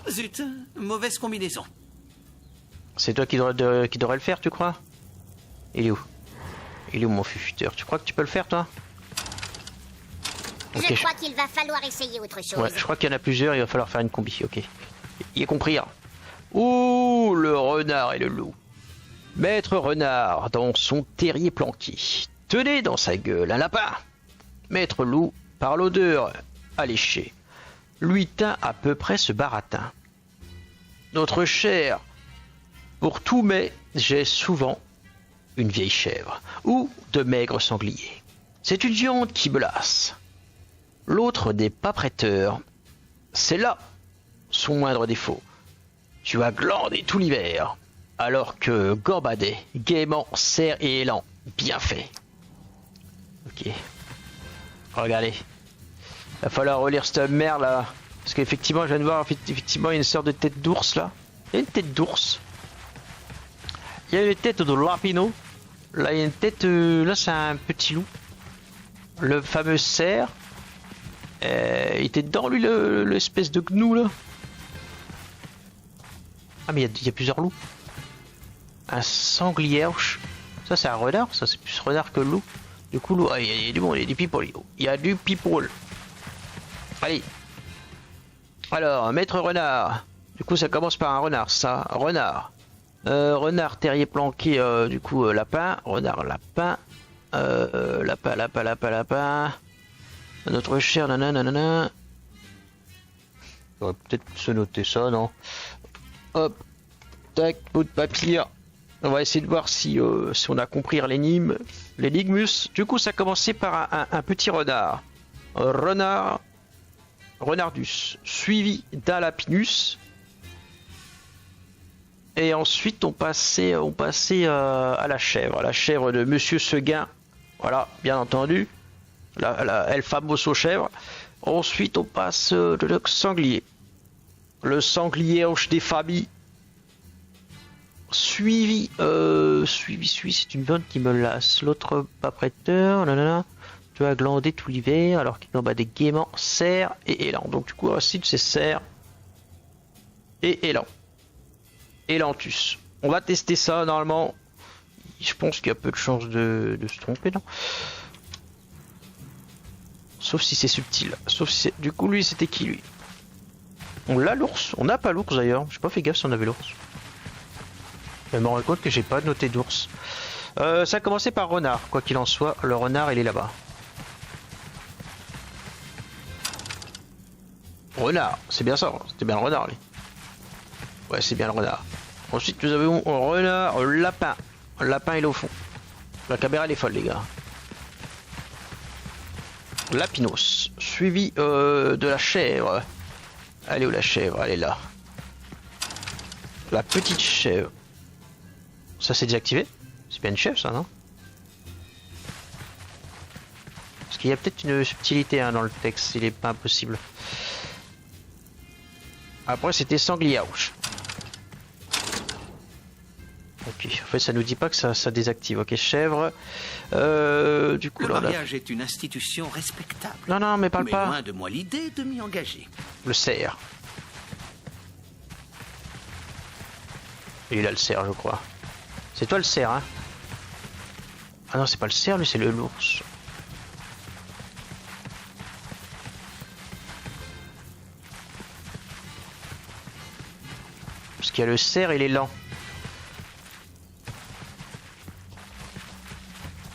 Zut, mauvaise combinaison. C'est toi qui devrais le faire, tu crois? Il est où? Il est où mon futur? Tu crois que tu peux le faire, toi? Je crois qu'il va falloir essayer autre chose. Ouais, je crois qu'il y en a plusieurs, il va falloir faire une combi, ok. Il est compris, hein. Ouh, le renard et le loup. Maître renard dans son terrier planqué tenait dans sa gueule un lapin. Maître loup, par l'odeur alléchée, lui tint à peu près ce baratin. Notre cher, pour tout mais j'ai souvent une vieille chèvre ou de maigres sangliers. C'est une viande qui me lasse. L'autre n'est pas prêteur. C'est là son moindre défaut. Tu as glandé tout l'hiver, alors que gambadet, gaiement, cerf et élan, bien fait. Ok. Regardez. Il va falloir relire cette merde là. Parce qu'effectivement, je viens de voir, effectivement, il y a une sorte de tête d'ours là. Il y a une tête d'ours. Il y a une tête de lapino. Là, il y a une tête. Là, c'est un petit loup. Le fameux cerf. Il était dedans, lui, l'espèce de gnou là. Ah, mais il y a plusieurs loups. Un sanglier. Ça, c'est un renard. Ça, c'est plus renard que le loup. Du coup, loup. Ah, il y a du monde, il y a du people. Il y a du people. Allez. Alors, maître renard. Du coup, ça commence par un renard, ça. Renard. Renard, terrier planqué, du coup, lapin. Renard, lapin. Lapin. Notre cher nanana. On va peut-être se noter ça, non? Hop. Tac, bout de papier. On va essayer de voir si on a compris l'énigme. L'énigmus. Du coup, ça a commencé par un petit renard. Renardus. Suivi d'un lapinus. Et ensuite, on passait à la chèvre. La chèvre de Monsieur Seguin. Voilà, bien entendu. El famoso chèvre. Ensuite, on passe le sanglier. Le sanglier hoche des familles. Suivi, c'est une bonne qui me lasse. L'autre pas prêteur, nanana. Tu as glandé tout l'hiver alors qu'il en bat des gaiements, cerf et élan. Donc du coup, ensuite c'est cerf et élan. Élantus. On va tester ça normalement. Je pense qu'il y a peu de chances de se tromper, non? Sauf si c'est subtil. Sauf si c'est... Du coup, lui, c'était qui, lui? On l'a, l'ours? On n'a pas l'ours, d'ailleurs. J'ai pas fait gaffe si on avait l'ours. Je me rends compte que j'ai pas noté d'ours. Ça a commencé par renard. Quoi qu'il en soit, le renard, il est là-bas. Renard. C'est bien ça. C'était bien le renard, lui. Ouais, c'est bien le renard. Ensuite, nous avons un renard, un lapin. Le lapin, il est au fond. La caméra, elle est folle, les gars. Lapinos, suivi de la chèvre. Elle est où la chèvre? Elle est là. La petite chèvre. Ça c'est désactivé? C'est bien une chèvre ça, non? Parce qu'il y a peut-être une subtilité hein, dans le texte, il est pas impossible. Après c'était sanglier. Ok, en fait ça nous dit pas que ça désactive. Ok, chèvre. Du coup, le mariage est une institution respectable. Non, mais parle pas. Loin de moi l'idée de m'y engager. Le cerf. Et il a le cerf, je crois. C'est toi le cerf, hein? Ah non, c'est pas le cerf, lui, c'est le l'ours. Parce qu'il y a le cerf et l'élan.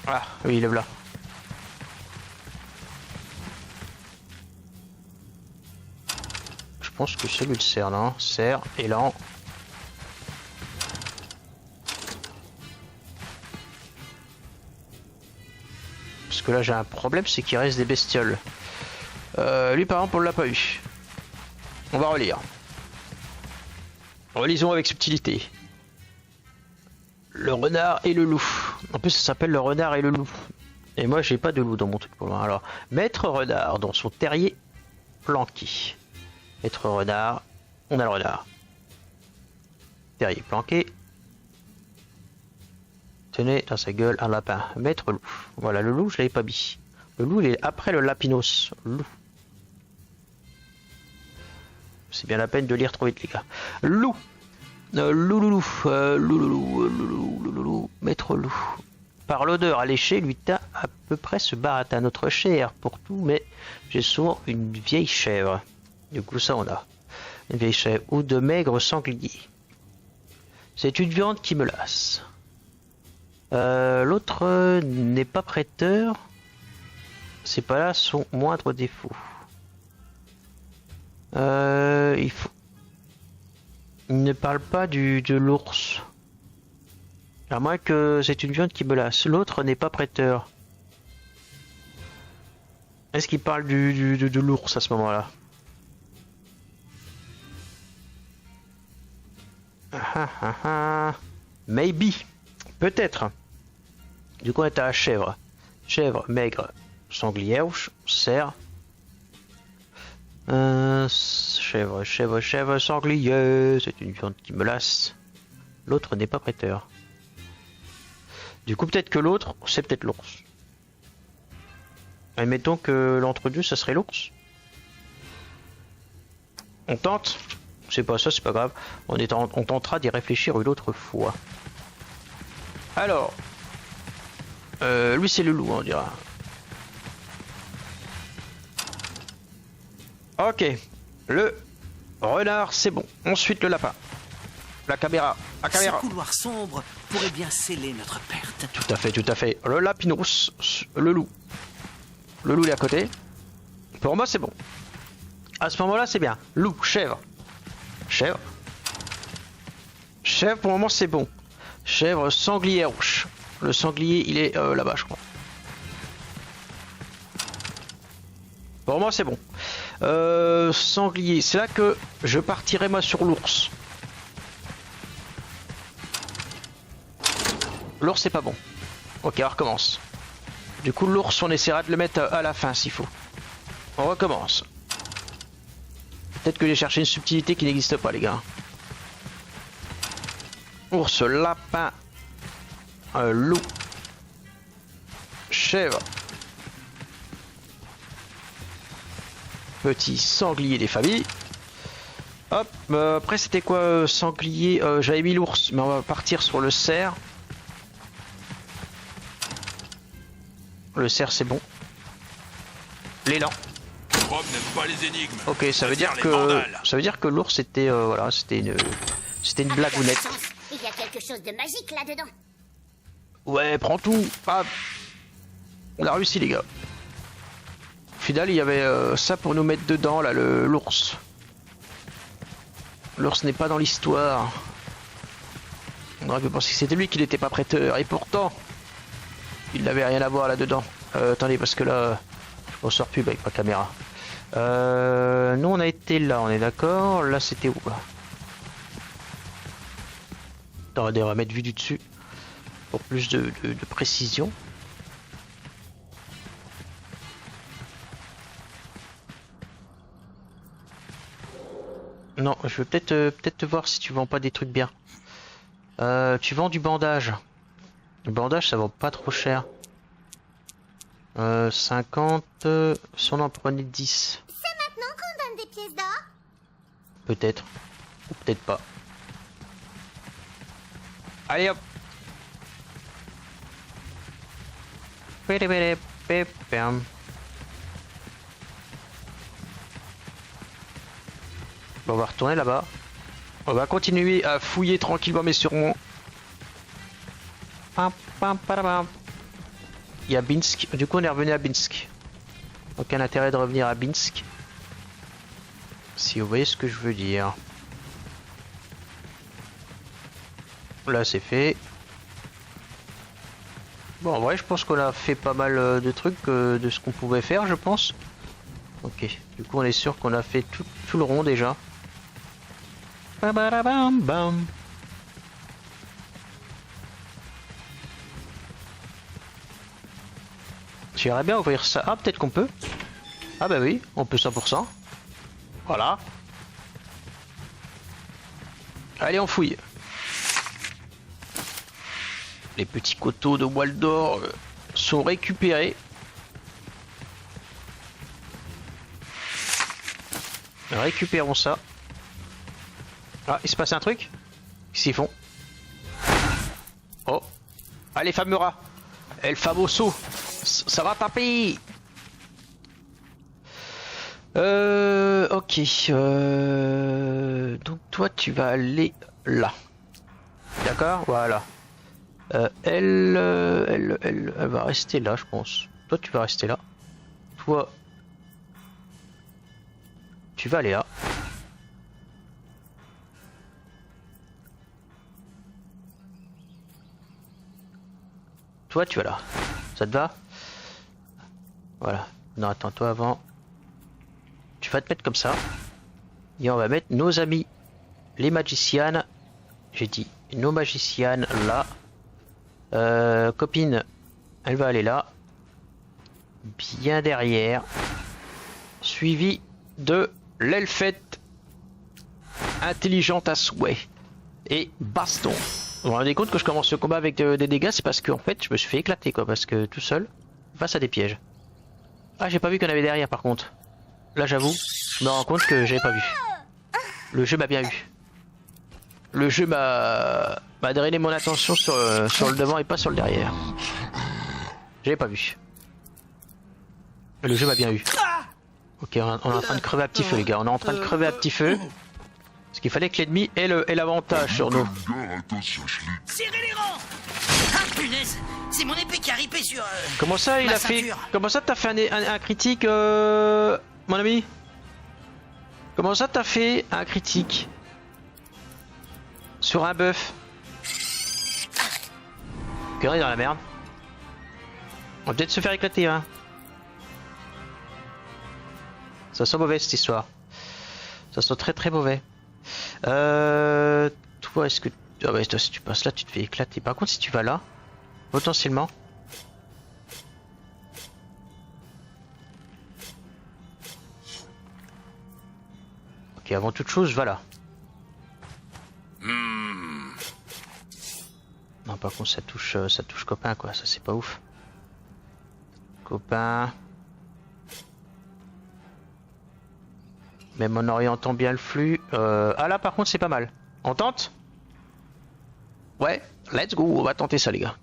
Ah, oui, il est là. Je pense que c'est lui le cerf, non? Cerf, élan. Parce que là j'ai un problème, c'est qu'il reste des bestioles. Lui par exemple on l'a pas eu. On va relire. Relisons avec subtilité. Le renard et le loup. En plus ça s'appelle le renard et le loup. Et moi j'ai pas de loup dans mon truc pour moi. Alors, maître renard dans son terrier planqué. Maître renard, on a le renard. Terrier planqué. Tenez dans sa gueule un lapin. Maître loup. Voilà, le loup, je l'avais pas mis. Le loup, il est après le lapinos. Loup. C'est bien la peine de lire trop vite les gars. Loup. Louloulou. Maître loup. Par l'odeur alléchée, lutin à peu près se barre à notre chair pour tout, mais j'ai souvent une vieille chèvre. Du coup ça on a. Une vieille chèvre ou de maigres sangliers. C'est une viande qui me lasse. L'autre n'est pas prêteur. C'est pas là son moindre défaut. Il faut. Il ne parle pas de l'ours. À moins que c'est une viande qui me lasse. L'autre n'est pas prêteur. Est-ce qu'il parle de l'ours à ce moment-là? Maybe. Peut-être. Du coup on est à la chèvre. Chèvre, maigre, sanglier, cerf. Chèvre, sanglier. C'est une viande qui me lasse. L'autre n'est pas prêteur. Du coup peut-être que l'autre, c'est peut-être l'ours. Admettons que l'entre-deux, ça serait l'ours. On tente. C'est pas ça, c'est pas grave. On tentera d'y réfléchir une autre fois. Alors. Lui c'est le loup, on dira. Ok. Le renard, c'est bon. Ensuite le lapin. La caméra. Ce couloir sombre pourrait bien sceller notre perte. Tout à fait, tout à fait. Le lapinous, le loup. Le loup est à côté. Pour moi, c'est bon. À ce moment-là, c'est bien. Loup, chèvre. Chèvre. Chèvre, pour le moment, c'est bon. Chèvre, sanglier rouge. Le sanglier, il est là-bas, je crois. Pour moi, c'est bon. Sanglier, c'est là que je partirai moi sur l'ours. L'ours c'est pas bon. Ok, on recommence. Du coup l'ours on essaiera de le mettre à la fin s'il faut. On recommence. Peut-être que j'ai cherché une subtilité qui n'existe pas les gars. Ours, lapin, loup, chèvre, petit sanglier des familles. Hop, après c'était quoi sanglier, j'avais mis l'ours, mais on va partir sur le cerf. Le cerf c'est bon. L'élan. Rob n'aime pas les énigmes. Ok, ça veut dire que l'ours c'était voilà, c'était une blagounette. Il y a quelque chose de magique là-dedans. Ouais, prends tout. Ah. On a réussi les gars. Au final, il y avait ça pour nous mettre dedans là, l'ours. L'ours n'est pas dans l'histoire. On aurait pu penser que c'était lui qui n'était pas prêteur et pourtant il n'avait rien à voir là-dedans. Attendez, parce que là, je m'en sors plus avec ma caméra. Nous, on a été là, on est d'accord. Là, c'était où là? Attendez, on va mettre vue du dessus pour plus de précision. Non, je veux peut-être te voir si tu vends pas des trucs bien. Tu vends du bandage. Le bandage ça vaut pas trop cher. 50, si on en prenait 10. C'est maintenant qu'on donne des pièces d'or? Peut-être. Ou peut-être pas. Allez hop. Bon, on va retourner là-bas. On va continuer à fouiller tranquillement mais sûrement. Il y a Binsk. Du coup on est revenu à Binsk. Aucun intérêt de revenir à Binsk. Si vous voyez ce que je veux dire. Là c'est fait. Bon en vrai je pense qu'on a fait pas mal de trucs de ce qu'on pouvait faire je pense. Ok. Du coup on est sûr qu'on a fait tout le rond déjà. Bam. J'aimerais bien ouvrir ça. Ah, peut-être qu'on peut. Ah bah oui, on peut 100%. Voilà. Allez, on fouille. Les petits coteaux de Waldor sont récupérés. Récupérons ça. Ah, il se passe un truc? Qu'est-ce qu'ils font? Oh. Allez, fameux rat. El famoso. Ça va taper. Ok. Donc toi, tu vas aller là. D'accord? Voilà. Elle va rester là, je pense. Toi, tu vas rester là. Toi, tu vas aller là. Toi, tu vas là. Ça te va? Voilà. Non, attends, toi avant. Tu vas te mettre comme ça. Et on va mettre nos amis, les magicianes. J'ai dit nos magicianes là. Copine, elle va aller là. Bien derrière. Suivi de l'elfette. Intelligente à souhait. Et baston. Vous vous rendez compte que je commence ce combat avec des dégâts, c'est parce que en fait je me suis fait éclater quoi, parce que tout seul, face à des pièges. Ah, j'ai pas vu qu'on avait derrière par contre. Là j'avoue, je me rends compte que j'avais pas vu. Le jeu m'a bien eu. Le jeu m'a drainé mon attention sur le devant et pas sur le derrière. J'avais pas vu. Le jeu m'a bien eu. Ok, on est en train de crever à petit feu les gars, on est en train de crever à petit feu. Parce qu'il fallait que l'ennemi ait l'avantage sur nous. Serrez les rangs. Ah punaise, c'est mon épée qui a ripé sur... Comment ça il ma a fait... ceinture. Comment ça t'as fait un critique mon ami? Comment ça t'as fait un critique sur un buff? Connerie dans la merde. On va peut-être se faire éclater hein. Ça sent mauvais cette histoire. Ça sent très très mauvais. Toi est-ce que... Ah ouais, toi, si tu passes là tu te fais éclater. Par contre si tu vas là, potentiellement... Ok, avant toute chose, va là. Non, par contre, ça touche copain, quoi. Ça, c'est pas ouf. Copain. Même en orientant bien le flux. Ah là, par contre, c'est pas mal. On tente? Ouais, let's go. On va tenter ça, les gars.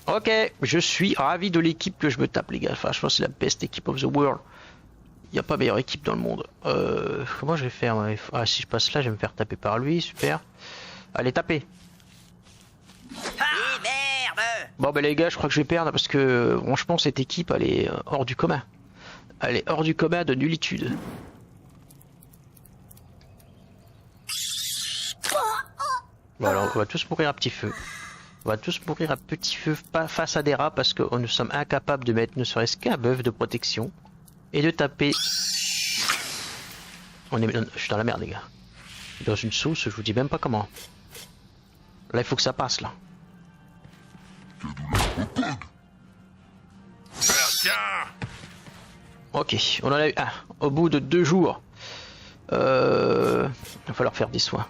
Ok, je suis ravi de l'équipe que je me tape, les gars. Franchement, c'est la best équipe of the world. Il n'y a pas meilleure équipe dans le monde. Comment je vais faire? Ah, si je passe là, je vais me faire taper par lui. Super. Allez, tapez. Ah merde. Bon, bah les gars, je crois que je vais perdre parce que franchement, cette équipe, elle est hors du commun. Elle est hors du commun de nullitude. Voilà, on va tous mourir à petit feu. On va tous mourir à petit feu, pas face à des rats parce que nous sommes incapables de mettre ne serait-ce qu'un buff de protection. Et de taper. Je suis dans la merde les gars. Dans une sauce, je vous dis même pas comment. Là il faut que ça passe là. Tiens. Ok, on en a eu un. Au bout de 2 jours. Il va falloir faire des soins.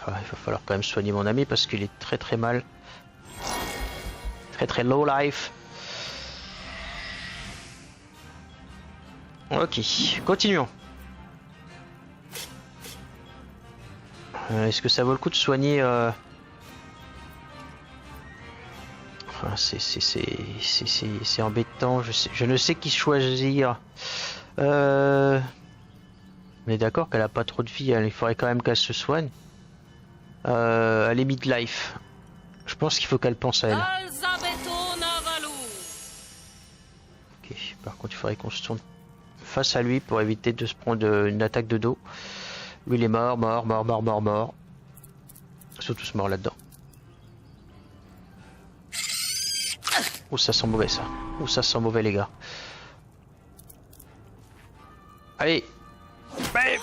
Ah, il va falloir quand même soigner mon ami parce qu'il est très très mal. Très très low life. Ok, continuons. Est-ce que ça vaut le coup de soigner enfin, c'est embêtant. Je ne sais qui choisir. On est d'accord qu'elle a pas trop de vie. Il faudrait quand même qu'elle se soigne. Elle est midlife. Je pense qu'il faut qu'elle pense à elle. Ok, par contre il faudrait qu'on se tourne face à lui pour éviter de se prendre une attaque de dos. Lui il est mort. Ils sont tous morts là-dedans. Oh ça sent mauvais ça. Oh ça sent mauvais les gars. Allez. Bam.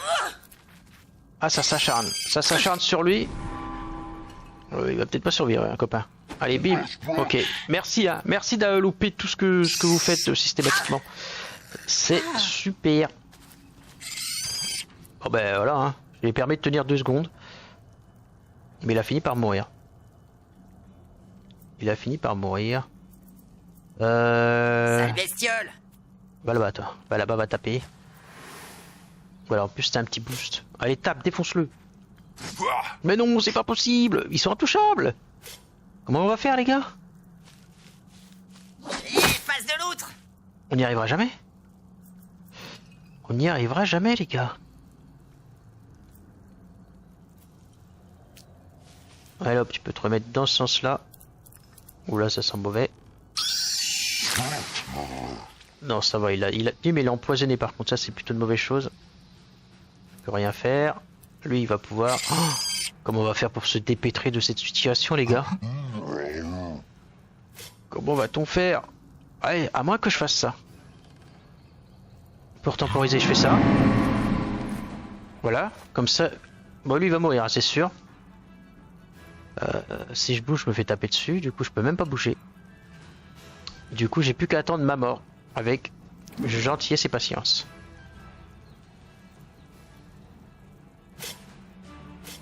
Ah ça s'acharne. Ça s'acharne sur lui. Il va peut-être pas survivre un copain. Allez bim. Ok. Merci hein. Merci d'avoir loupé tout ce que vous faites systématiquement. C'est super. Oh ben voilà hein. Je lui ai permis de tenir 2 secondes. Mais il a fini par mourir. Sale bestiole. Va là-bas, toi. Va là-bas, va taper. Voilà, en plus, t'as un petit boost. Allez, tape, défonce-le. Ouah. Mais non, c'est pas possible. Ils sont intouchables. Comment on va faire, les gars? Et face de l'autre. On n'y arrivera jamais. On n'y arrivera jamais, les gars. Allez hop, tu peux te remettre dans ce sens-là. Oula, ça sent mauvais. Non, ça va, il a... Lui, mais il est empoisonné par contre, ça c'est plutôt une mauvaise chose. Il peut rien faire. Lui, il va pouvoir... Oh, comment on va faire pour se dépêtrer de cette situation, les gars? Comment va-t-on faire? Allez, à moins que je fasse ça. Pour temporiser, je fais ça. Voilà, comme ça... Bon, lui, il va mourir, c'est sûr. Si je bouge, je me fais taper dessus. Du coup, je peux même pas bouger. Du coup, j'ai plus qu'à attendre ma mort. Avec gentillesse et patience.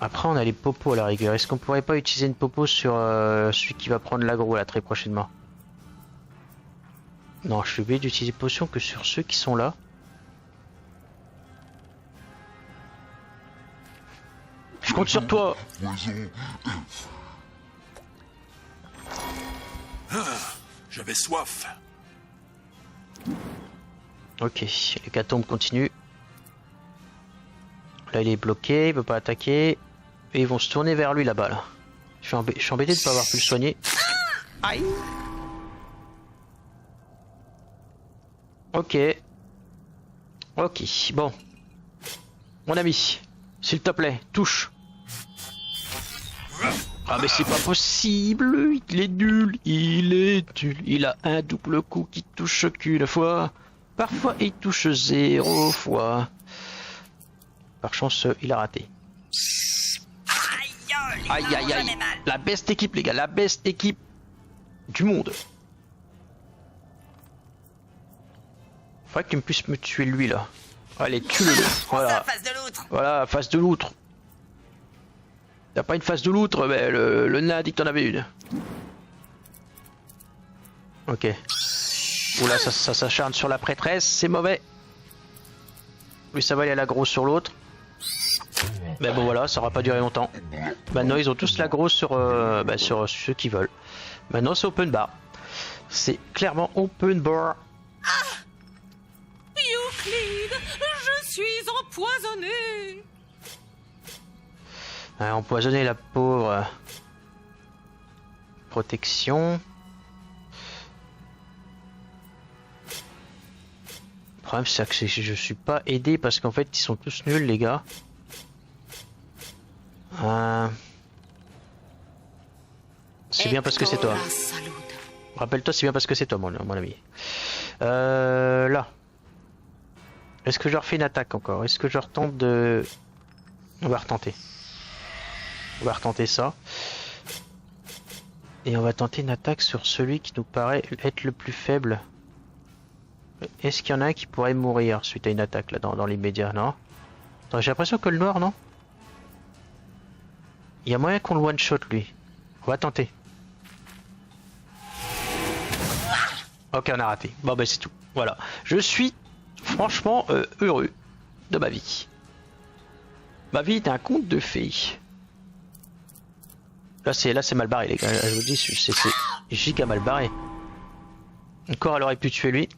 Après, on a les popos à la rigueur. Est-ce qu'on pourrait pas utiliser une popo sur celui qui va prendre l'aggro là très prochainement? Non, je suis obligé d'utiliser potion que sur ceux qui sont là. Je compte sur toi. J'avais soif. Ok, l'hécatombe continue. Là, il est bloqué, il peut pas attaquer. Et ils vont se tourner vers lui là-bas. Là. Je suis embêté de pas avoir pu le soigner. Aïe. Ok. Ok, bon. Mon ami, s'il te plaît, touche. Ah mais c'est pas possible, il est nul, il est nul. Il a un double coup qui touche qu'une fois. Parfois il touche 0 fois. Par chance, il a raté. Aïe aïe aïe. La best équipe les gars, la best équipe du monde. Faudrait qu'il me puisse me tuer lui là. Allez, tue-le. Voilà. Voilà, face de l'outre. T'as pas une face de l'outre, mais le nain a dit que t'en avais une. Ok. Oula, ça s'acharne sur la prêtresse, c'est mauvais. Lui, ça va, il a l'aggro sur l'autre. Mais bon, voilà, ça aura pas duré longtemps. Maintenant, ils ont tous l'aggro sur ceux qui veulent. Maintenant, c'est open bar. C'est clairement open bar. Euclide, je suis empoisonné. Empoisonner la pauvre. Protection. Le problème c'est que je suis pas aidé parce qu'en fait ils sont tous nuls les gars. C'est bien parce que c'est toi. Rappelle-toi, c'est bien parce que c'est toi mon ami. Là. Est-ce que je refais une attaque encore? Est-ce que je retente de... On va retenter. On va retenter ça. Et on va tenter une attaque sur celui qui nous paraît être le plus faible. Est-ce qu'il y en a un qui pourrait mourir suite à une attaque là dans l'immédiat? Non. J'ai l'impression que le noir, non? Il y a moyen qu'on le one-shot lui. On va tenter. Ok, on a raté. Bon bah c'est tout. Voilà. Je suis franchement heureux de ma vie. Ma vie est un conte de fées. Là c'est mal barré les gars, je vous dis c'est giga mal barré. Encore elle aurait pu tuer lui.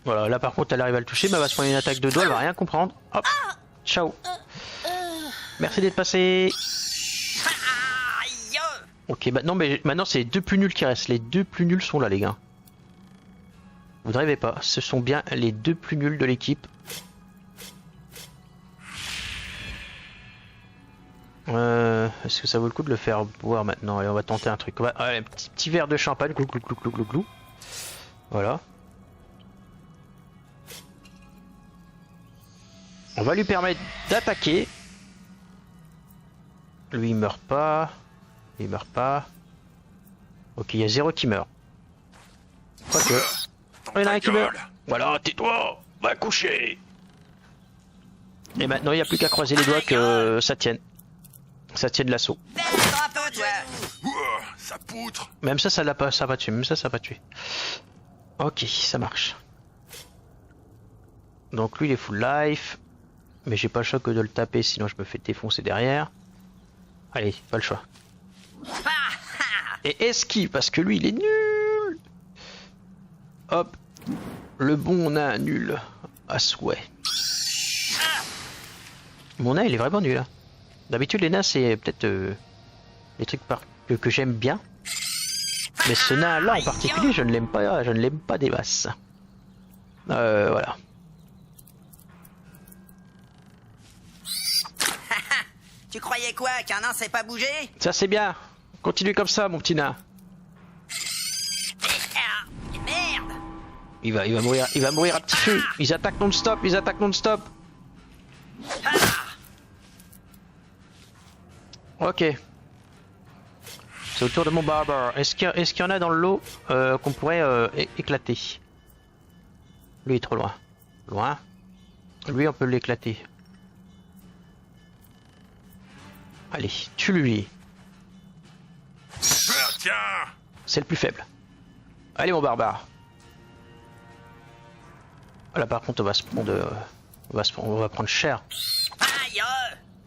Voilà, là par contre elle arrive à le toucher, mais elle va se prendre une attaque de dos, elle va rien comprendre. Hop, ciao. Merci d'être passé. Ok, bah non mais maintenant c'est les deux plus nuls qui restent, les deux plus nuls sont là les gars. Vous ne rêvez pas, ce sont bien les deux plus nuls de l'équipe. Est-ce que ça vaut le coup de le faire boire maintenant? Allez, on va tenter un truc. Allez, un petit verre de champagne. Glou, glou, glou, glou, glou, glou. Voilà. On va lui permettre d'attaquer. Lui il meurt pas. Il meurt pas. Ok, il y a 0 qui meurt. Quoique. Il y en a un qui meurt. Voilà, tais-toi. Va coucher. Et maintenant il n'y a plus qu'à croiser les doigts que ça tienne. Ça tienne l'assaut. Ça poutre. Même ça l'a pas, ça va tuer. Même ça va tuer. Ok, ça marche. Donc lui il est full life. Mais j'ai pas le choix que de le taper, sinon je me fais défoncer derrière. Allez, pas le choix. Et esquive, parce que lui il est nul. Hop. Le bon nain nul. À souhait. Mon nain il est vraiment nul. Hein. D'habitude les nains c'est peut-être les trucs que j'aime bien. Mais ce nain là en particulier je ne l'aime pas des masses. Voilà. Tu croyais quoi, qu'un nain sait pas bouger? Ça c'est bien. Continue comme ça mon petit nain. Merde! Il va mourir à petit feu. Ils attaquent non-stop, Ok. C'est au tour de mon barbare. Est-ce qu'il y en a dans le lot qu'on pourrait éclater? Lui est trop loin. Loin. Lui on peut l'éclater. Allez, tue-lui. Tiens. C'est le plus faible. Allez mon barbare. Là par contre on va se prendre on va prendre cher. Aïe!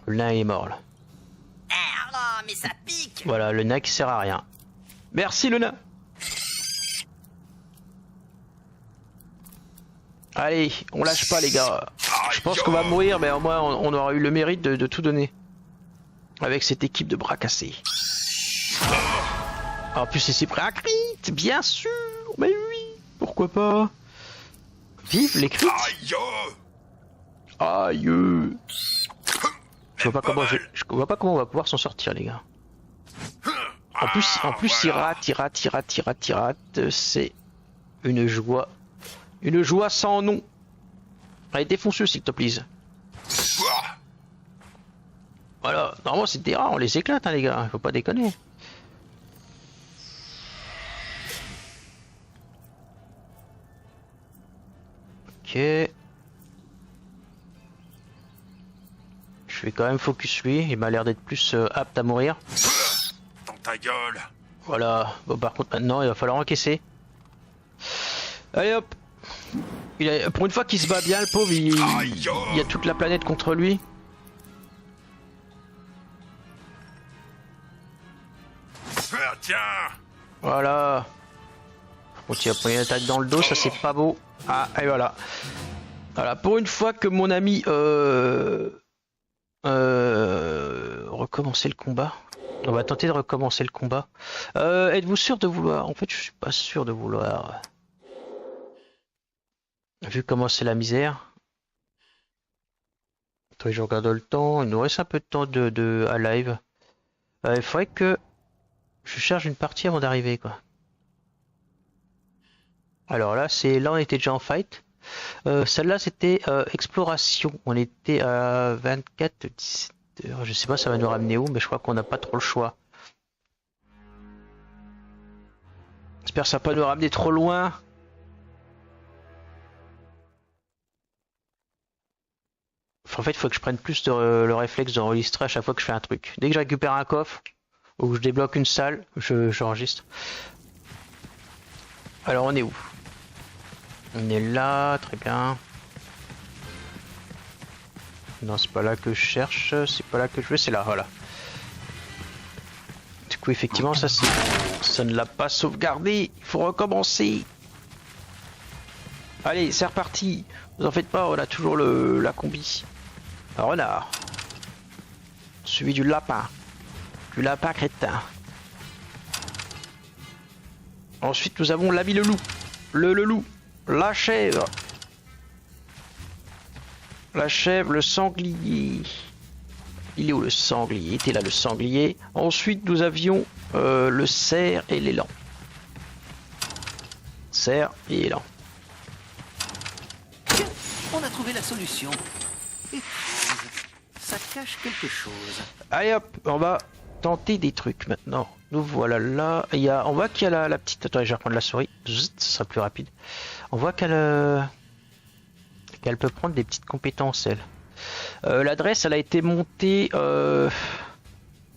Le nain est mort là. Ah non, mais ça pique! Voilà, le nain qui sert à rien. Merci le nain. Allez, on lâche pas les gars. Je pense qu'on va mourir, mais au moins on aura eu le mérite de tout donner. Avec cette équipe de bras cassés. En plus il s'est pris un crit, bien sûr. Mais oui, pourquoi pas. Vive les crits. Aïe. Je vois pas comment on va pouvoir s'en sortir les gars. En plus il rate. C'est une joie. Une joie sans nom. Allez, défonce-le s'il te plaît. Voilà, normalement c'est des rats, on les éclate hein, les gars, faut pas déconner. Ok. Je vais quand même focus lui, il m'a l'air d'être plus apte à mourir. Dans ta gueule. Voilà, bon par contre maintenant il va falloir encaisser. Allez hop. Pour une fois qu'il se bat bien le pauvre, il y a toute la planète contre lui. Tiens. Voilà. On tire pris une attaque dans le dos, ça c'est pas beau. Ah et voilà. Voilà, pour une fois que mon ami recommencer le combat. On va tenter de recommencer le combat. Êtes-vous sûr de vouloir? En fait, je suis pas sûr de vouloir. Vu comment c'est la misère. Attends, je regarde le temps. Il nous reste un peu de temps à live. Il faudrait que je charge une partie avant d'arriver quoi. Alors là on était déjà en fight. Celle-là c'était exploration. On était à 24-17 heures. Je sais pas ça va nous ramener où, mais je crois qu'on n'a pas trop le choix. J'espère que ça va pas nous ramener trop loin. En fait il faut que je prenne plus le réflexe d'enregistrer à chaque fois que je fais un truc. Dès que je récupère un coffre ou que je débloque une salle, j'enregistre. Alors on est où? On est là, très bien. Non, c'est pas là que je cherche, c'est pas là que je veux, c'est là, voilà. Du coup, effectivement, ça ne l'a pas sauvegardé. Il faut recommencer. Allez, c'est reparti. Vous en faites pas, on a toujours la combi. Un renard. Suivi du lapin. Du lapin crétin. Ensuite, nous avons l'ami le loup. Le loup. La chèvre. La chèvre, le sanglier. Il est où le sanglier? Il était là le sanglier. Ensuite nous avions le cerf et l'élan. Cerf et élan. Tiens, on a trouvé la solution. Étrange. Ça cache quelque chose. Allez hop, on va tenter des trucs maintenant. Nous voilà là. On voit qu'il y a la petite... Attends, je vais reprendre la souris. Zut, ce sera plus rapide. On voit qu'elle peut prendre des petites compétences, elle. L'adresse, elle a été montée.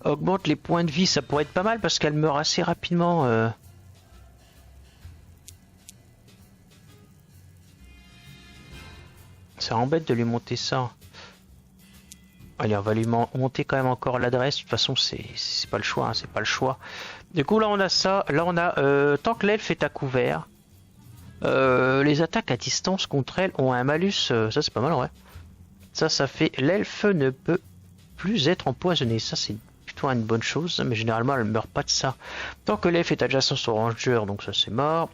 Augmente les points de vie, ça pourrait être pas mal parce qu'elle meurt assez rapidement. Ça embête de lui monter ça. Allez, on va lui monter quand même encore l'adresse. De toute façon, c'est pas le choix, hein, c'est pas le choix. Du coup, là, on a ça. Là, on a... tant que l'elfe est à couvert, les attaques à distance contre elle ont un malus. Ça, c'est pas mal, ouais. Ça fait... L'elfe ne peut plus être empoisonné. Ça, c'est plutôt une bonne chose. Mais généralement, elle meurt pas de ça. Tant que l'elfe est adjacent au ranger, donc ça, c'est mort.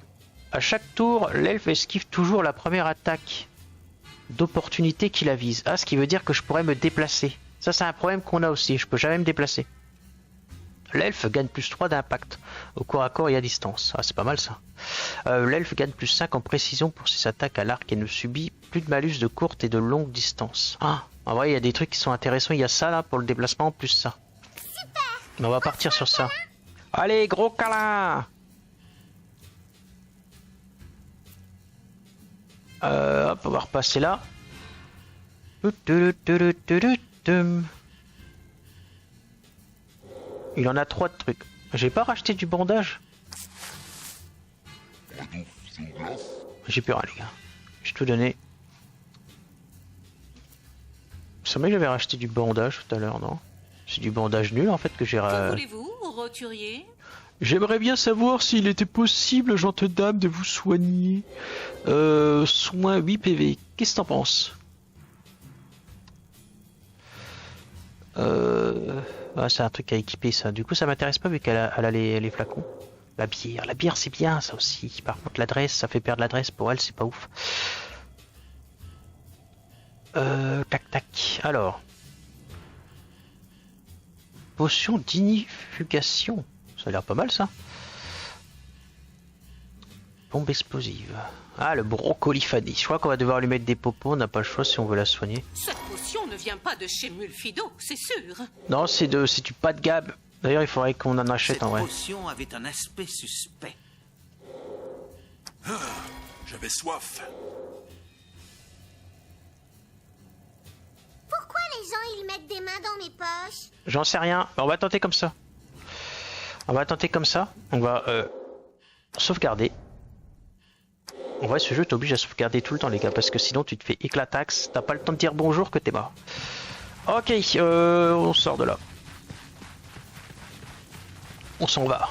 À chaque tour, l'elfe esquive toujours la première attaque d'opportunité qui la vise. Ah, ce qui veut dire que je pourrais me déplacer. Ça, c'est un problème qu'on a aussi. Je peux jamais me déplacer. L'elfe gagne plus 3 d'impact au corps à corps et à distance. Ah, c'est pas mal ça. L'elfe gagne plus 5 en précision pour ses attaques à l'arc et ne subit plus de malus de courte et de longue distance. Ah, en vrai, il y a des trucs qui sont intéressants. Il y a ça là pour le déplacement, plus ça. Mais on va partir sur ça. Allez, gros câlin! Hop, on va repasser là. Il en a 3 de trucs. J'ai pas racheté du bandage. J'ai plus rien, les gars. J'ai tout donné. C'est vrai que j'avais racheté du bandage tout à l'heure, non? C'est du bandage nul en fait que j'ai... Que voulez-vous, roturier? J'aimerais bien savoir s'il était possible, gente dame, de vous soigner. Soin 8 PV. Qu'est-ce que t'en penses? Ah, c'est un truc à équiper ça. Du coup, ça m'intéresse pas vu qu'elle a les flacons. La bière c'est bien ça aussi. Par contre, l'adresse, ça fait perdre l'adresse pour elle, c'est pas ouf. Tac tac. Alors. Potion d'inifugation. Ça a l'air pas mal ça. Bombe explosive. Ah, le brocolifanie. Je crois qu'on va devoir lui mettre des popos. On n'a pas le choix si on veut la soigner. Cette potion ne vient pas de chez Mulfido, c'est sûr. Non, c'est du pas de gamme. D'ailleurs, il faudrait qu'on en achète en vrai. Cette potion avait un aspect suspect. J'avais soif. Pourquoi les gens, ils mettent des mains dans mes poches? J'en sais rien. On va tenter comme ça. On va tenter comme ça. On va sauvegarder. En vrai, ce jeu t'oblige à sauvegarder tout le temps, les gars, parce que sinon tu te fais éclataxe. T'as pas le temps de dire bonjour que t'es mort. Ok, on sort de là. On s'en va.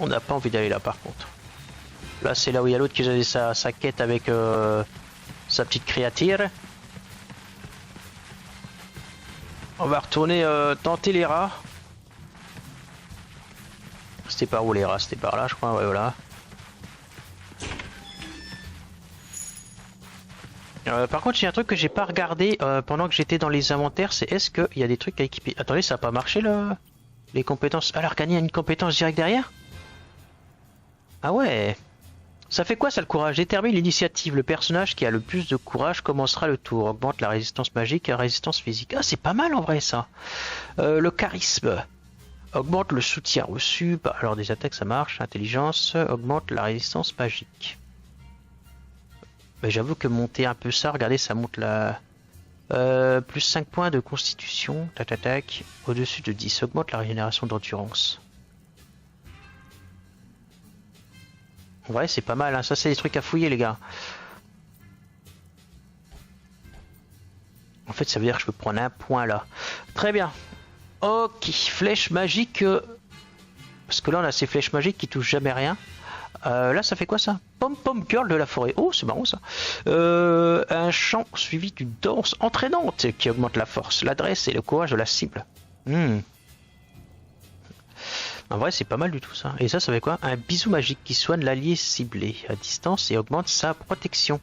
On n'a pas envie d'aller là, par contre. Là, c'est là où il y a l'autre qui avait sa quête avec sa petite créature. On va retourner tenter les rats. C'était par où les rats? C'était par là, je crois. Ouais, voilà. Par contre, il y a un truc que j'ai pas regardé pendant que j'étais dans les inventaires, c'est est-ce qu'il y a des trucs à équiper? Attendez, ça a pas marché là? Les compétences. Alors, gagner une compétence directe derrière? Ah ouais. Ça fait quoi ça le courage? Détermine l'initiative. Le personnage qui a le plus de courage commencera le tour. Augmente la résistance magique et la résistance physique. Ah, c'est pas mal en vrai ça. Le charisme. Augmente le soutien reçu. Bah, alors des attaques ça marche. Intelligence. Augmente la résistance magique. Mais j'avoue que monter un peu ça, regardez, ça monte la... plus 5 points de constitution. Tac tac tac. Au-dessus de 10. Augmente la régénération d'endurance. En vrai, c'est pas mal, hein. Ça c'est des trucs à fouiller, les gars. En fait, ça veut dire que je peux prendre un point là. Très bien. Ok, flèche magique. Parce que là, on a ces flèches magiques qui touchent jamais rien. Là, ça fait quoi ça? Pom pom girl de la forêt. Oh, c'est marrant ça. Un chant suivi d'une danse entraînante qui augmente la force, l'adresse et le courage de la cible. En vrai, c'est pas mal du tout ça. Et ça fait quoi? Un bisou magique qui soigne l'allié ciblé à distance et augmente sa protection.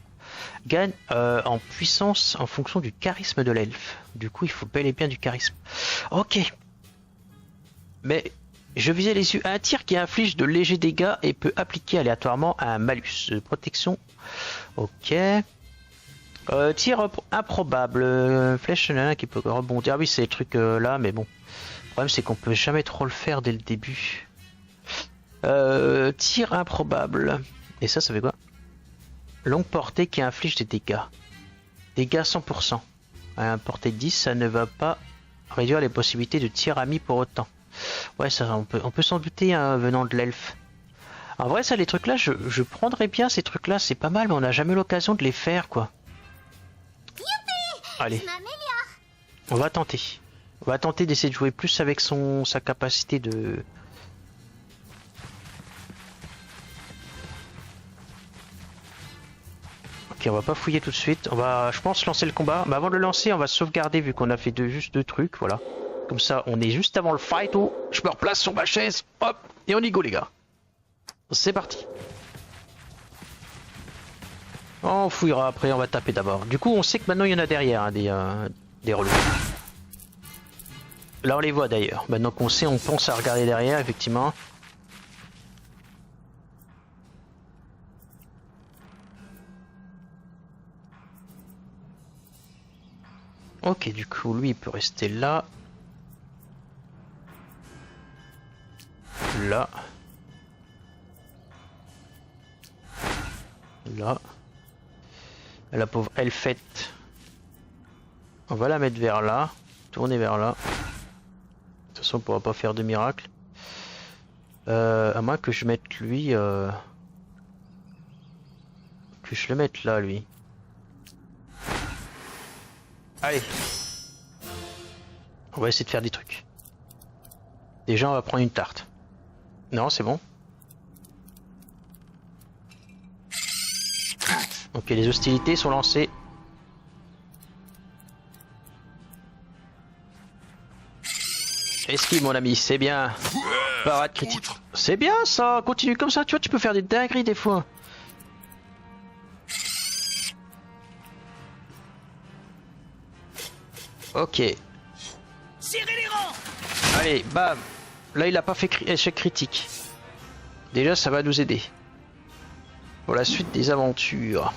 Gagne en puissance en fonction du charisme de l'elfe. Du coup, il faut bel et bien du charisme. Ok. Mais je visais les yeux. Un tir qui inflige de légers dégâts et peut appliquer aléatoirement un malus de protection. Ok. Tir improbable. Flèche qui peut rebondir. Ah oui, c'est les trucs là, mais bon. Le problème c'est qu'on peut jamais trop le faire dès le début. Tir improbable. Et ça fait quoi? Longue portée qui inflige des dégâts. Dégâts 100%. À une portée de 10, ça ne va pas réduire les possibilités de tir ami pour autant. Ouais, ça on peut s'en douter hein, venant de l'elfe. En vrai, ça, les trucs là, je prendrais bien ces trucs là, c'est pas mal, mais on n'a jamais l'occasion de les faire, quoi. Allez, Je m'améliore. on va tenter. On va tenter d'essayer de jouer plus avec sa capacité de... Ok, on va pas fouiller tout de suite. On va, je pense, lancer le combat. Mais avant de le lancer, on va sauvegarder vu qu'on a fait juste deux trucs, voilà. Comme ça, on est juste avant le fight. Oh, je me replace sur ma chaise. Hop, et on y go, les gars. C'est parti. On fouillera après, on va taper d'abord. Du coup, on sait que maintenant il y en a derrière, hein, des relous. Là, on les voit d'ailleurs. Maintenant qu'on sait, on pense à regarder derrière, effectivement. Ok, du coup, lui, il peut rester là. Là. Là. La pauvre Elfette. On va la mettre vers là. Tourner vers là. De toute façon, on pourra pas faire de miracle. À moins que je mette lui... Que je le mette là, lui. Allez. On va essayer de faire des trucs. Déjà, on va prendre une tarte. Non, c'est bon. Ok, les hostilités sont lancées. Esquive, mon ami, c'est bien. Parade critique. C'est bien ça, continue comme ça, tu vois, tu peux faire des dingueries des fois. Ok. Serrez les rangs. Allez, bam. Là, il a pas fait échec critique. Déjà, ça va nous aider. Pour la suite des aventures.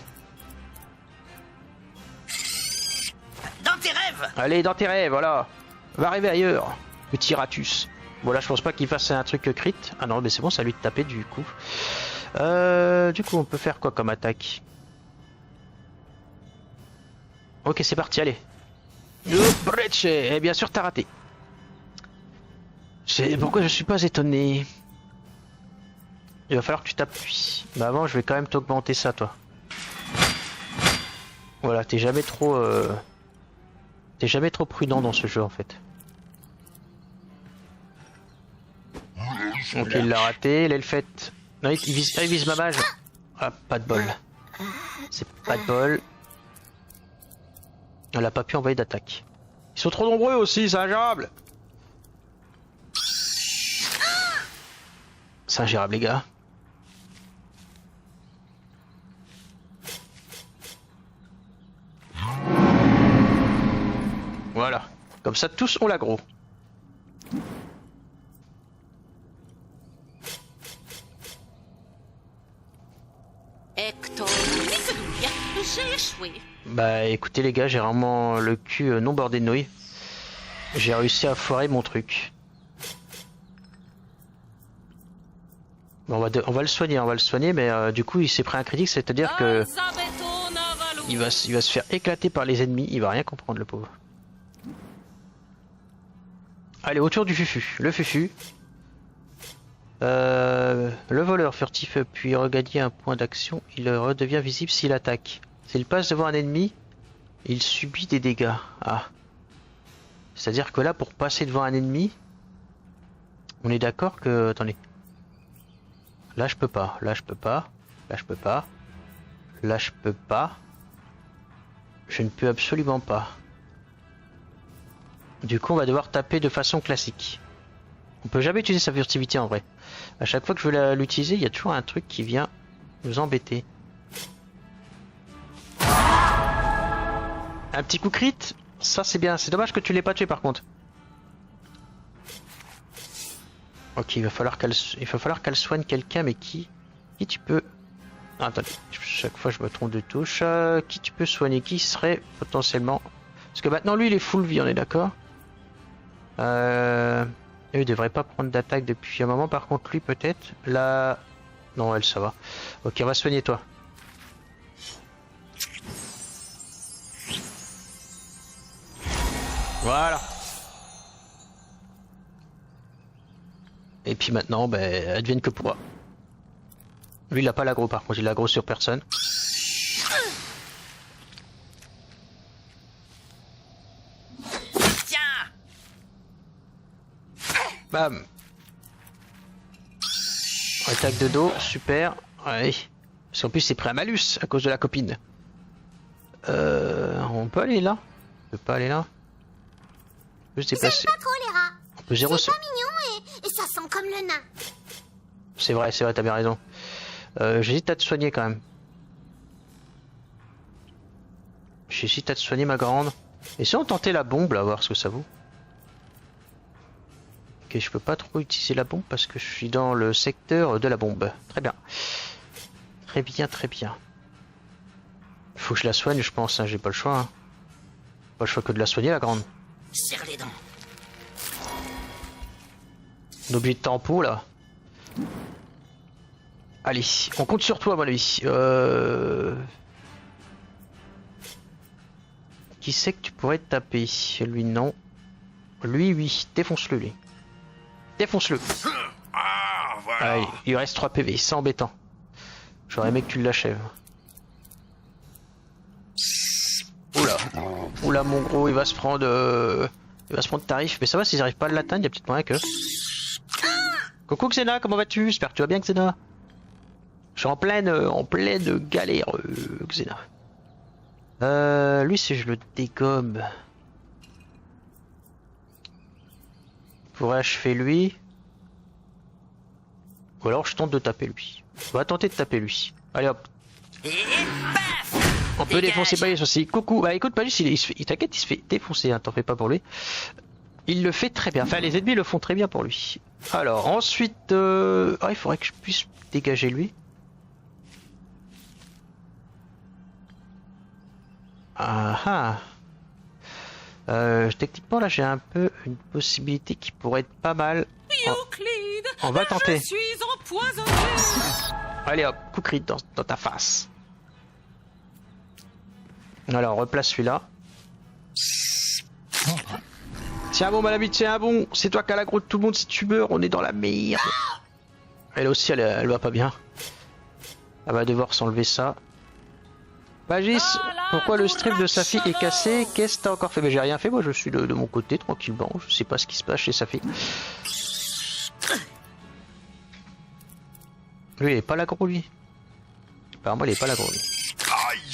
Dans tes rêves. Allez, dans tes rêves, voilà. Va rêver ailleurs, petit ratus. Bon, là, je pense pas qu'il fasse un truc crit. Ah non, mais c'est bon, ça lui de taper du coup. Du coup, on peut faire quoi comme attaque? Ok, c'est parti, allez. Breche. Et bien sûr, t'as raté. Pourquoi je suis pas étonné? Il va falloir que tu t'appuies. Mais avant, je vais quand même t'augmenter ça, toi. Voilà, t'es jamais trop... T'es jamais trop prudent dans ce jeu, en fait. Ok, il l'a raté. L'elfette... Non, il vise ma mage. Ah, pas de bol. C'est pas de bol. Elle a pas pu envoyer d'attaque. Ils sont trop nombreux aussi, c'est ingérable. C'est ingérable, les gars. Voilà. Comme ça, tous ont l'aggro. Hector, dites-nous bien, j'ai échoué. Bah écoutez les gars, j'ai vraiment le cul non bordé de nouilles. J'ai réussi à foirer mon truc. Bon, on va le soigner, mais du coup il s'est pris un critique, c'est-à-dire que il va se faire éclater par les ennemis, il va rien comprendre le pauvre. Allez, autour du fufu, le fufu. Le voleur furtif puis regagner un point d'action, il redevient visible s'il attaque. S'il passe devant un ennemi, il subit des dégâts. Ah. C'est-à-dire que là, pour passer devant un ennemi, on est d'accord que... Attendez. Là, je peux pas. Là, je peux pas. Là, je peux pas. Là, je peux pas. Je ne peux absolument pas. Du coup, on va devoir taper de façon classique. On peut jamais utiliser sa furtivité en vrai. À chaque fois que je veux l'utiliser, il y a toujours un truc qui vient nous embêter. Un petit coup crit, ça c'est bien. C'est dommage que tu l'aies pas tué par contre. Ok, il va falloir qu'elle soigne quelqu'un, mais qui tu peux... Ah, attendez, chaque fois je me trompe de touche. Qui tu peux soigner? Qui serait potentiellement... Parce que maintenant lui il est full vie, on est d'accord? Il devrait pas prendre d'attaque depuis un moment, par contre lui peut-être. Là... Non, elle ça va. Ok, on va soigner toi. Voilà. Et puis maintenant, ben, advienne que pourra. Lui, il a pas l'aggro par contre, il a l'aggro sur personne. Tiens. Bam. Attaque de dos, super. Allez. Parce qu'en plus, c'est pris un malus à cause de la copine. On peut aller là? On peut pas aller là? On peut se déplacer. J'aime pas trop les rats. On peut zéro. C'est pas mignon et ça sent comme le nain. C'est vrai, t'as bien raison. J'hésite à te soigner quand même. J'hésite à te soigner ma grande. Et si on tentait la bombe là, voir ce que ça vaut. Ok, je peux pas trop utiliser la bombe parce que je suis dans le secteur de la bombe. Très bien. Très bien, très bien. Faut que je la soigne, je pense, hein, j'ai pas le choix. Hein. Pas le choix que de la soigner, la grande. Serre les dents. On oublie de tempo là. Allez, on compte sur toi, à mon avis. Qui c'est que tu pourrais te taper? Lui, non. Lui, oui. Défonce-le, lui. Défonce-le. Ah, voilà. Allez, il reste 3 PV, c'est embêtant. J'aurais aimé que tu l'achèves. Oula. Oula, mon gros, il va se prendre... Il va se prendre tarif. Mais ça va, s'ils arrivent pas à l'atteindre, il y a peut-être moyen que... Coucou Xena, comment vas-tu? J'espère que tu vas bien, Xena. Je suis en pleine galère, Xena. Lui, si je le dégomme... Je pourrais achever lui. Ou alors je tente de taper lui. On va tenter de taper lui. Allez hop. Et paf. On peut Dégage. défoncer Palus aussi. Coucou. Bah écoute Palus, il t'inquiète, il se fait défoncer, hein, t'en fais pas pour lui. Il le fait très bien. Enfin, les ennemis le font très bien pour lui. Alors, ensuite... Ah, il faudrait que je puisse dégager lui. Ah ah. Techniquement, là, j'ai un peu une possibilité qui pourrait être pas mal. Euclide, On va tenter. je suis empoisonné. Allez hop, coup crit dans ta face. Alors, replace celui-là. Tiens bon, mon ami, tiens bon. C'est toi qui as l'aggro de tout le monde. Si tu meurs, on est dans la merde. Elle aussi, elle va pas bien. Elle va devoir s'enlever ça. Magis, pourquoi le strip de sa fille est cassé? Qu'est-ce que t'as encore fait? Mais j'ai rien fait, moi je suis de mon côté tranquillement. Je sais pas ce qui se passe chez sa fille. Lui, il est pas l'aggro, lui. Apparemment, il est pas l'aggro, lui.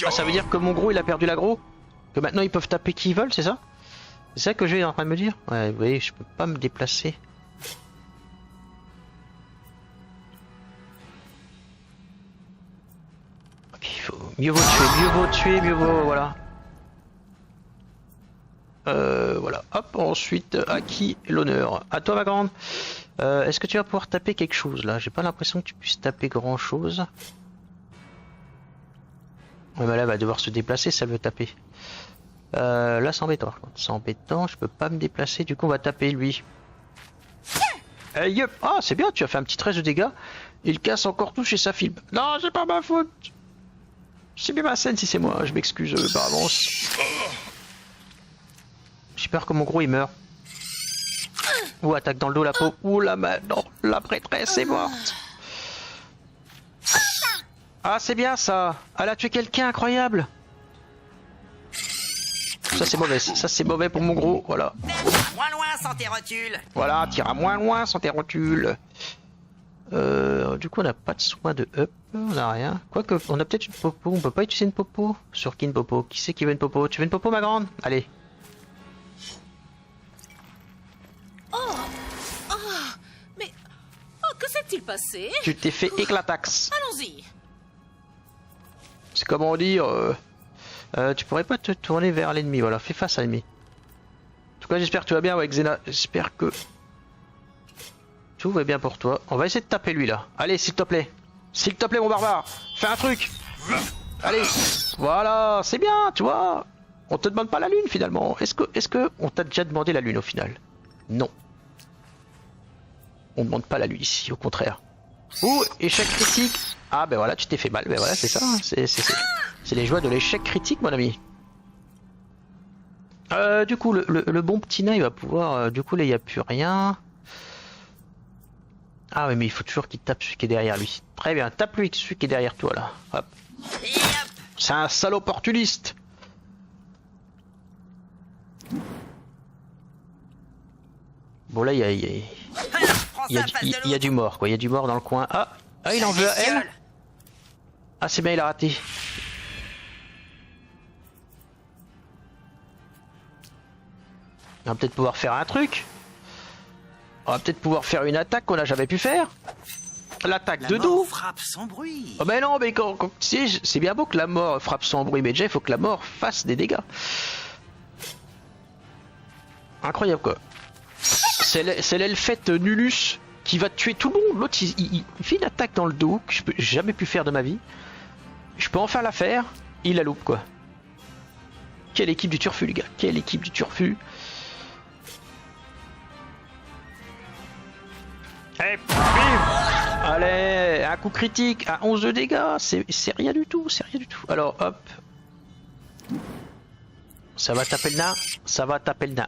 Ah, ça veut dire que mon gros, il a perdu l'aggro? Que maintenant, ils peuvent taper qui ils veulent, c'est ça? C'est ça que j'ai en train de me dire? Ouais, vous voyez, je peux pas me déplacer. Ok, il faut... Mieux vaut tuer, mieux vaut... Voilà. Voilà. Hop, ensuite, à qui l'honneur? À toi, ma grande. Est-ce que tu vas pouvoir taper quelque chose, là? J'ai pas l'impression que tu puisses taper grand-chose. Ouais, bah là, elle va devoir se déplacer si elle veut taper. Là, c'est embêtant. C'est embêtant, je peux pas me déplacer. Du coup, on va taper lui. Yep. Ah, c'est bien, tu as fait un petit 13 de dégâts. Il casse encore tout chez sa fille. Non, c'est pas ma faute. C'est bien ma scène si c'est moi. Je m'excuse par avance. J'ai peur que mon gros il meurt. Ou attaque dans le dos la peau. Ouh la main. Non, la prêtresse est morte. Ah, c'est bien ça. Elle a tué quelqu'un, incroyable. Ça c'est mauvais, ça c'est mauvais pour mon gros, voilà. Moins loin sans tes rotules. Voilà, tire moins loin sans tes rotules. Du coup on n'a pas de soin de up, on n'a rien. Quoique, on a peut-être une popo, on peut pas utiliser une popo. Sur qui une popo? Qui c'est qui veut une popo? Tu veux une popo ma grande? Allez. Mais que s'est-il passé? Tu t'es fait éclatax. Allons-y. C'est comment dire, tu pourrais pas te tourner vers l'ennemi, voilà, fais face à l'ennemi. En tout cas j'espère que tu vas bien avec Xena, j'espère que tout va bien pour toi. On va essayer de taper lui là, allez s'il te plaît mon barbare, fais un truc. Allez, voilà, c'est bien, tu vois. On te demande pas la lune finalement, est-ce que on t'a déjà demandé la lune au final? Non. On demande pas la lune ici, au contraire. Ouh, échec critique. Ah ben voilà, tu t'es fait mal, ben voilà, c'est ça, c'est les joies de l'échec critique, mon ami. Du coup, le bon petit nain, il va pouvoir... du coup, là, il n'y a plus rien. Ah oui, mais il faut toujours qu'il tape celui qui est derrière lui. Très bien, tape lui celui qui est derrière toi là. Hop. Et hop. C'est un sale opportuniste. Bon là, il y a, Alors, prends il y a ça, du- face de il y a l'autre. du mort quoi. Il y a du mort dans le coin. Ah, il en veut à elle. Ah c'est bien, il a raté. On va peut-être pouvoir faire un truc. On va peut-être pouvoir faire une attaque qu'on n'a jamais pu faire. L'attaque La de mort dos. frappe sans bruit. Oh mais non, mais c'est bien beau que la mort frappe sans bruit, mais déjà il faut que la mort fasse des dégâts. Incroyable quoi. C'est l'elfette Nullus qui va tuer tout le monde. L'autre il fait une attaque dans le dos que j'ai jamais pu faire de ma vie. Je peux enfin la faire, il la loupe quoi. Quelle équipe du turfu les gars, quelle équipe du turfu. Et bim. Allez, un coup critique à 11 de dégâts, c'est rien du tout, c'est rien du tout. Alors hop. Ça va taper le nain, ça va taper le nain.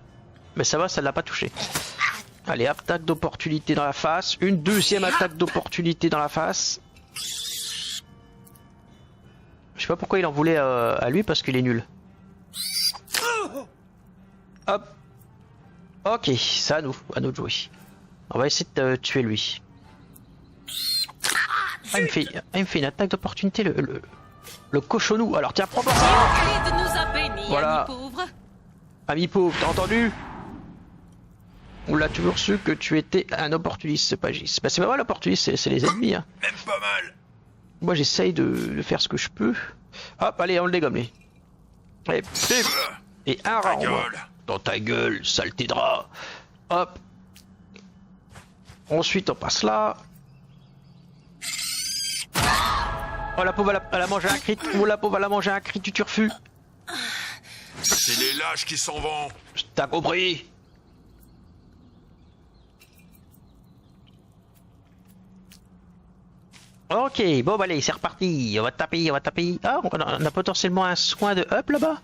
Mais ça va, ça l'a pas touché. Allez, attaque d'opportunité dans la face. Une deuxième attaque d'opportunité dans la face. Je sais pas pourquoi il en voulait à lui, parce qu'il est nul. Hop. Ok, c'est à nous de jouer. On va essayer de tuer lui. Ah, il me fait une attaque d'opportunité, le cochonou. Alors tiens, prends pas ça. Euclide nous a bénis, Voilà. ami pauvre. Ami pauvre, t'as entendu? On l'a toujours su que tu étais un opportuniste, c'est pas Gis. Bah c'est pas mal, l'opportuniste, c'est les ennemis. Hein. Même pas mal. Moi j'essaye de faire ce que je peux. Hop, allez, on le dégomme lui. Et, pif. Et un Ta round. gueule. Dans ta gueule, saleté de rat. Hop. Ensuite on passe là. Oh la pauvre elle a mangé un crit. Oh la pauvre elle a mangé un crit du turfu. C'est les lâches qui s'en vont. T'as compris? Ok, bon bah allez, c'est reparti. On va taper, on va taper. Ah, on a potentiellement un soin de up là-bas.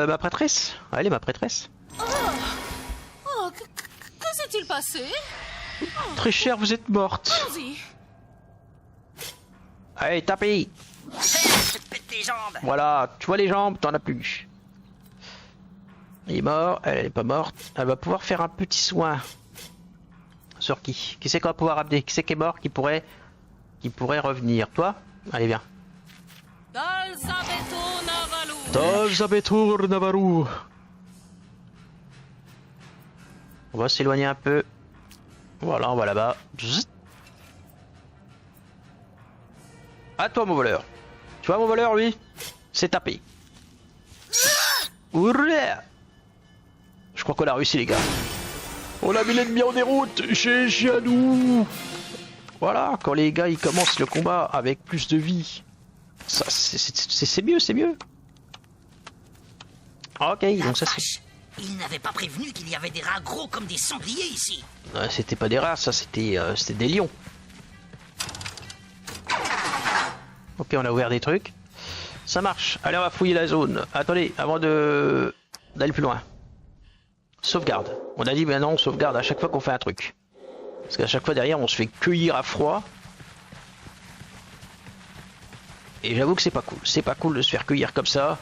Ma prêtresse. Allez, ma prêtresse. Oh, que s'est-il passé? Très cher, vous êtes morte. Allons-y. Allez, tapez. Je te pète les jambes. Voilà, tu vois les jambes, t'en as plus. Il est mort, elle est pas morte. Elle va pouvoir faire un petit soin. Sur qui? Qui c'est qu'on va pouvoir amener? Qui c'est qui est mort qui pourrait revenir? Toi? Allez, viens. Dalzabeto Navalu. Dalzabetur Navaru. On va s'éloigner un peu. Voilà, on va là-bas. Zzt. À toi, mon voleur. Tu vois, mon voleur, lui, c'est tapé. Ourra. Je crois qu'on a réussi, les gars. On a mis l'ennemi en déroute. GG à nous. Voilà, quand les gars ils commencent le combat avec plus de vie, ça c'est mieux, c'est mieux. Ok, donc ça c'est. Vache, il n'avait pas prévenu qu'il y avait des rats gros comme des sangliers ici. C'était pas des rats, ça c'était des lions. Ok, on a ouvert des trucs. Ça marche. Allez, on va fouiller la zone. Attendez, avant d'aller plus loin. Sauvegarde. On a dit maintenant on sauvegarde à chaque fois qu'on fait un truc. Parce qu'à chaque fois derrière on se fait cueillir à froid. Et j'avoue que c'est pas cool. C'est pas cool de se faire cueillir comme ça.